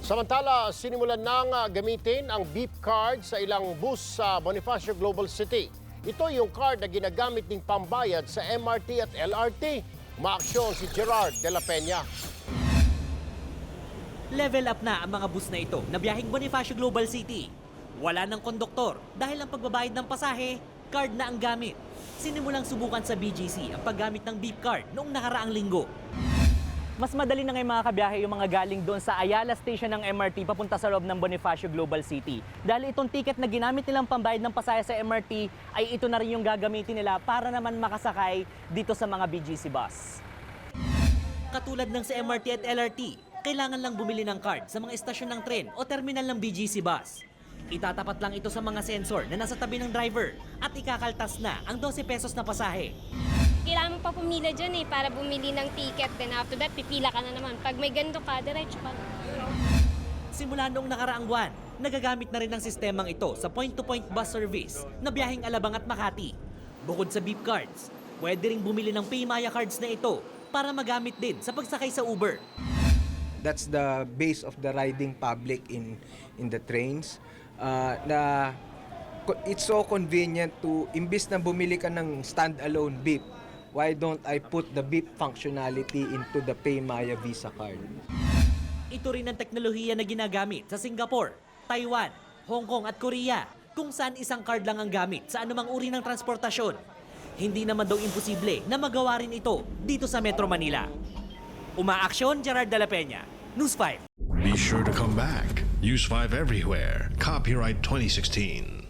Samantala, sinimulan nang gamitin ang beep card sa ilang bus sa Bonifacio Global City. Ito yung card na ginagamit ng pambayad sa MRT at LRT. Umaaksyon si Gerard de la Peña. Level up na ang mga bus na ito na biyaheng Bonifacio Global City. Wala ng konduktor dahil ang pagbabayad ng pasahe, card na ang gamit. Sinimulang subukan sa BGC ang paggamit ng beep card noong nakaraang linggo. Mas madali na ngayon mga kabiyahe yung mga galing doon sa Ayala Station ng MRT papunta sa loob ng Bonifacio Global City. Dahil itong ticket na ginamit nilang pambayad ng pasahe sa MRT ay ito na rin yung gagamitin nila para naman makasakay dito sa mga BGC bus. Katulad ng sa MRT at LRT, kailangan lang bumili ng card sa mga estasyon ng tren o terminal ng BGC bus. Itatapat lang ito sa mga sensor na nasa tabi ng driver at ikakaltas na ang 12 pesos na pasahe. Kailangan mo pa pumila dyan para bumili ng ticket. Then after that, pipila ka na naman. Pag may ganito ka, diretso ka. Simula noong nakaraang buwan, nagagamit na rin ang sistemang ito sa point-to-point bus service na biyaheng Alabang at Makati. Bukod sa beep cards, pwede ring bumili ng Paymaya cards na ito para magamit din sa pagsakay sa Uber. That's the base of the riding public in the trains. It's so convenient to, imbis na bumili ka ng standalone beep, why don't I put the beep functionality into the Paymaya Visa card? Ito rin ang teknolohiya na ginagamit sa Singapore, Taiwan, Hong Kong at Korea, kung saan isang card lang ang gamit sa anumang uri ng transportasyon. Hindi naman daw imposible na magawa rin ito dito sa Metro Manila. Umaaksyon, Gerard de la Peña, News 5. Be sure to come back. Use 5 everywhere. Copyright 2016.